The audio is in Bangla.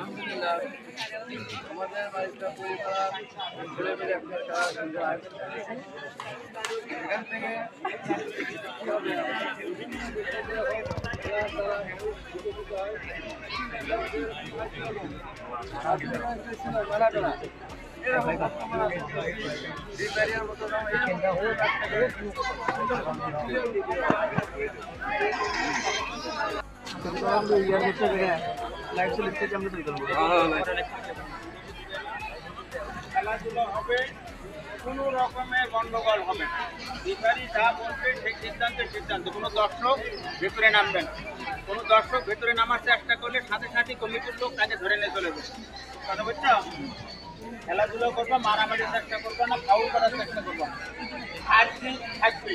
আলহামদুলিল্লাহ আমাদের বাড়িটা তৈরি করা ছেলে মেয়ে এখান থেকে খেলাধুলো হবে, কোনো রকমের গন্ডগোল হবে না। রেফারি যা বলবে সেই সিদ্ধান্ত কোনো দর্শক ভেতরে নামবেন, কোনো দর্শক ভেতরে নামার চেষ্টা করলে সাথে সাথে কমিটির লোক তাকে ধরে নিয়ে চলে যাবে। কথা বুঝছো? খেলাধুলো করবো, মারামারির চেষ্টা করবো না, ফাউল করার চেষ্টা করবো। আর কি থাকবে